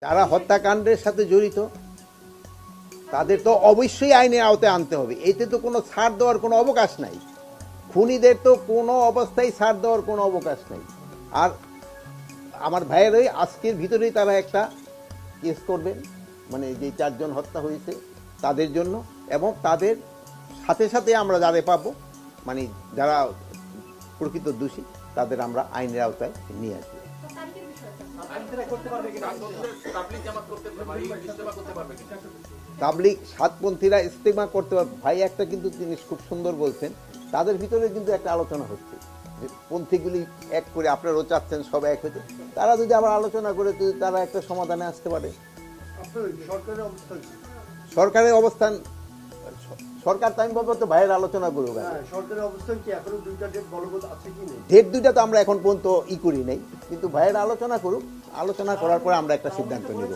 যারা হত্যাকাণ্ডের সাথে জড়িত তাদের তো অবশ্যই আইনের আওতায় আনতে হবে। এতে তো কোনো ছাড় দেওয়ার কোনো অবকাশ নাই। খুনিদের তো কোনো অবস্থায় ছাড় দেওয়ার কোনো অবকাশ নাই। আর আমার ভাইয়েরই আজকের ভিতরেই তারা একটা কেস করবেন, মানে যে 4 জন হত্যা হয়েছে তাদের জন্য, এবং তাদের সাথে সাথে আমরা যারা পাবো, মানে যারা প্রকৃত দোষী তাদের আমরা আইনের আওতায় নিয়ে আসবো। তাবলিগ সাতপন্থীরা ইস্তেমা করতে পারবে ভাই, একটা কিন্তু জিনিস খুব সুন্দর বলছেন, তাদের ভিতরে কিন্তু একটা আলোচনা হচ্ছে যে পন্থীগুলি এক করে, আপনারাও চাচ্ছেন সব এক হতে, তারা যদি আবার আলোচনা করে তারা একটা সমাধানে আসতে পারে। সরকারের অবস্থান, সরকার টাইম পাবো তো ভাইয়ের আলোচনা করুক। সরকারের অবস্থান কি এখনো 2টা ডেট বলবৎ আছে কি নেই? ডেট 2টা তো আমরা এখন পর্যন্ত করি নাই, কিন্তু ভাইয়ের আলোচনা করুক, আলোচনা করার পরে আমরা একটা সিদ্ধান্ত নিব।